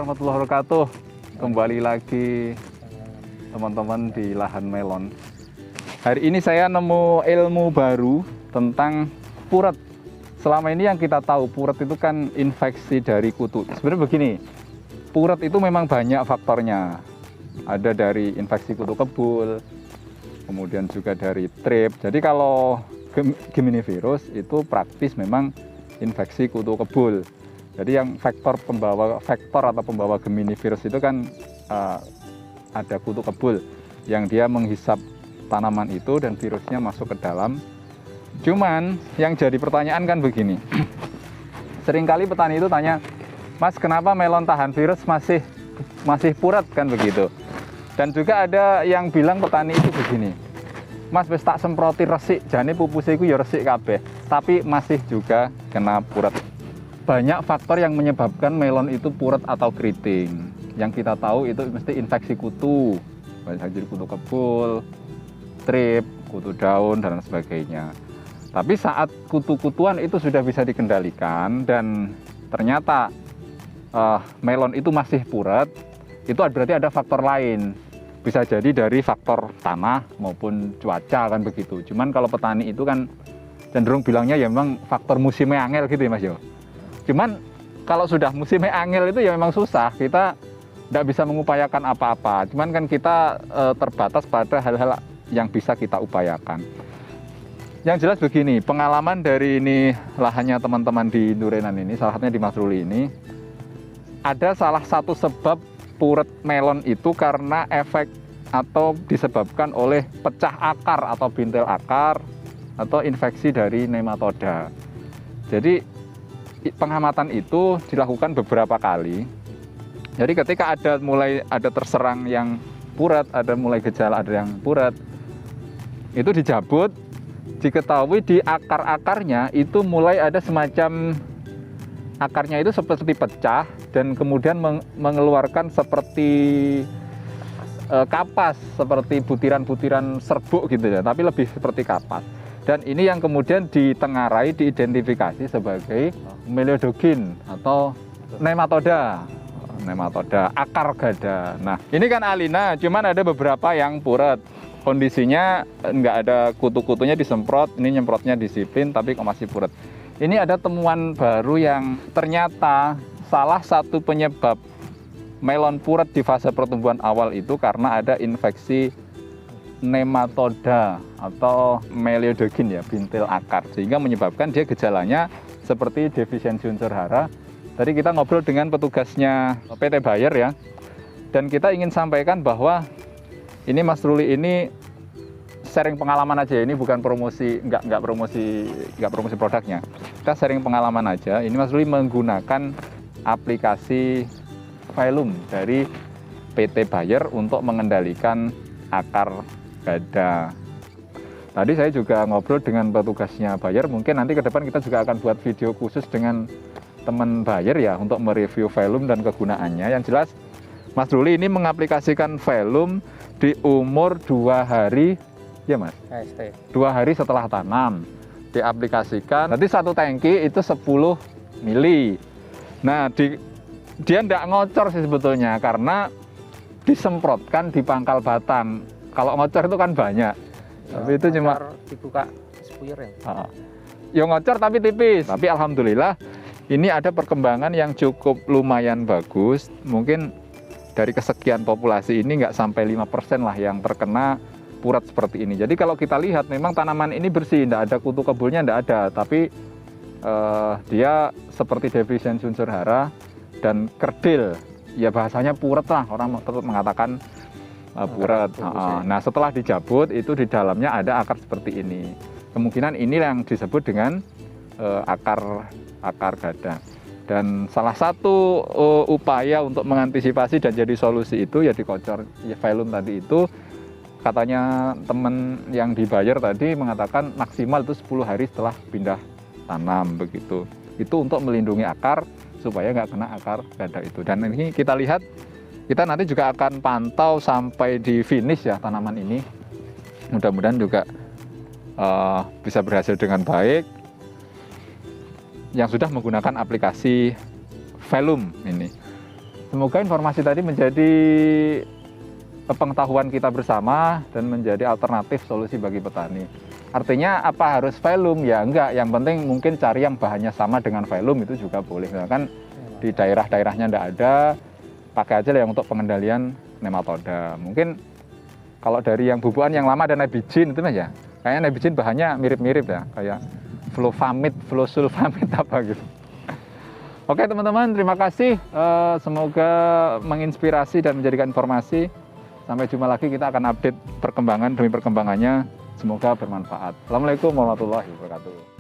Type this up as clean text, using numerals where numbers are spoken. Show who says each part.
Speaker 1: warahmatullahi wabarakatuh. Kembali lagi teman-teman di lahan melon. Hari ini saya nemu ilmu baru tentang puret. Selama ini yang kita tahu puret itu kan infeksi dari kutu. Sebenarnya begini, puret itu memang banyak faktornya. Ada dari infeksi kutu kebul, kemudian juga dari trip. Jadi kalau Gemini virus itu praktis memang infeksi kutu kebul. Jadi yang vektor atau pembawa Gemini virus itu kan ada kutu kebul yang dia menghisap tanaman itu dan virusnya masuk ke dalam. Cuman yang jadi pertanyaan kan begini. Seringkali petani itu tanya, "Mas, kenapa melon tahan virus masih puret?" kan begitu. Dan juga ada yang bilang petani itu begini, "Mas, wis tak semproti resik, jane pupuse iku ya resik kabeh, tapi masih juga kena puret." Banyak faktor yang menyebabkan melon itu puret atau keriting. Yang kita tahu itu mesti infeksi kutu, jadi kutu kebul, trip, kutu daun, dan sebagainya. Tapi saat kutu-kutuan itu sudah bisa dikendalikan dan ternyata melon itu masih puret, itu berarti ada faktor lain. Bisa jadi dari faktor tanah maupun cuaca kan begitu. Cuman kalau petani itu kan cenderung bilangnya ya memang faktor musimnya angel gitu ya Mas Yo. Cuman kalau sudah musimnya angel itu ya memang susah, kita tidak bisa mengupayakan apa-apa. Cuman kan kita terbatas pada hal-hal yang bisa kita upayakan. Yang jelas begini, pengalaman dari ini lahannya teman-teman di Nurenan ini, salah satunya di Mas Ruli ini, ada salah satu sebab puret melon itu karena efek atau disebabkan oleh pecah akar atau bintil akar atau infeksi dari nematoda. Jadi pengamatan itu dilakukan beberapa kali. Jadi ketika ada terserang yang puret, ada mulai gejala ada yang puret, itu dijabut, diketahui di akar-akarnya itu mulai ada semacam akarnya itu seperti pecah dan kemudian mengeluarkan seperti kapas, seperti butiran-butiran serbuk gitu ya, tapi lebih seperti kapas. Dan ini yang kemudian ditengarai, diidentifikasi sebagai Meliodogin atau nematoda akar gada. Nah, ini kan alina, cuman ada beberapa yang puret. Kondisinya nggak ada kutu-kutunya disemprot, ini nyemprotnya disiplin, tapi kok masih puret. Ini ada temuan baru yang ternyata salah satu penyebab melon puret di fase pertumbuhan awal itu karena ada infeksi nematoda atau Meliodogin ya, bintil akar, sehingga menyebabkan dia gejalanya seperti defisiensi unsur hara. Tadi kita ngobrol dengan petugasnya PT Bayer ya, dan kita ingin sampaikan bahwa ini Mas Ruli ini sharing pengalaman aja, ini bukan promosi, nggak promosi produknya. Kita sharing pengalaman aja. Ini Mas Ruli menggunakan aplikasi Velum dari PT Bayer untuk mengendalikan akar gada. Tadi saya juga ngobrol dengan petugasnya Bayer, mungkin nanti ke depan kita juga akan buat video khusus dengan teman Bayer ya untuk mereview Velum dan kegunaannya. Yang jelas Mas Ruli ini mengaplikasikan Velum di umur 2 hari ya Mas? 2 hari setelah tanam diaplikasikan. Nanti satu tangki itu 10 mili. Nah dia tidak ngocor sih sebetulnya karena disemprotkan di pangkal batang. Kalau ngocor itu kan banyak, ya, tapi itu cuma
Speaker 2: dibuka spuyer ya.
Speaker 1: Ya ngocor tapi tipis. Tapi alhamdulillah ini ada perkembangan yang cukup lumayan bagus. Mungkin dari kesekian populasi ini nggak sampai 5% lah yang terkena puret seperti ini. Jadi kalau kita lihat memang tanaman ini bersih, tidak ada kutu kebulnya, tidak ada. Tapi dia seperti defisiensi unsur hara dan kerdil. Ya bahasanya puret lah, orang tetap mengatakan puret. Nah setelah dijabut itu di dalamnya ada akar seperti ini. Kemungkinan ini yang disebut dengan akar gada. Dan salah satu upaya untuk mengantisipasi dan jadi solusi itu ya dikocor ya, Velum tadi itu katanya teman yang di Bayer tadi mengatakan maksimal itu 10 hari setelah pindah tanam begitu. Itu untuk melindungi akar supaya nggak kena akar gada itu. Dan ini kita lihat, kita nanti juga akan pantau sampai di finish ya tanaman ini. Mudah-mudahan juga bisa berhasil dengan baik. Yang sudah menggunakan aplikasi Velum ini. Semoga informasi tadi menjadi pengetahuan kita bersama dan menjadi alternatif solusi bagi petani. Artinya apa harus velum? Ya enggak, yang penting mungkin cari yang bahannya sama dengan velum itu juga boleh. Nah, kan di daerah-daerahnya enggak ada, pakai aja yang untuk pengendalian nematoda. Mungkin kalau dari yang bubukan yang lama ada nebizin itu Mas ya. Kayaknya nebizin bahannya mirip-mirip ya, kayak fluofamid, fluosulfamid apa gitu. Oke teman-teman, terima kasih. Semoga menginspirasi dan menjadikan informasi. Sampai jumpa lagi, kita akan update perkembangan demi perkembangannya. Semoga bermanfaat. Assalamualaikum warahmatullahi wabarakatuh.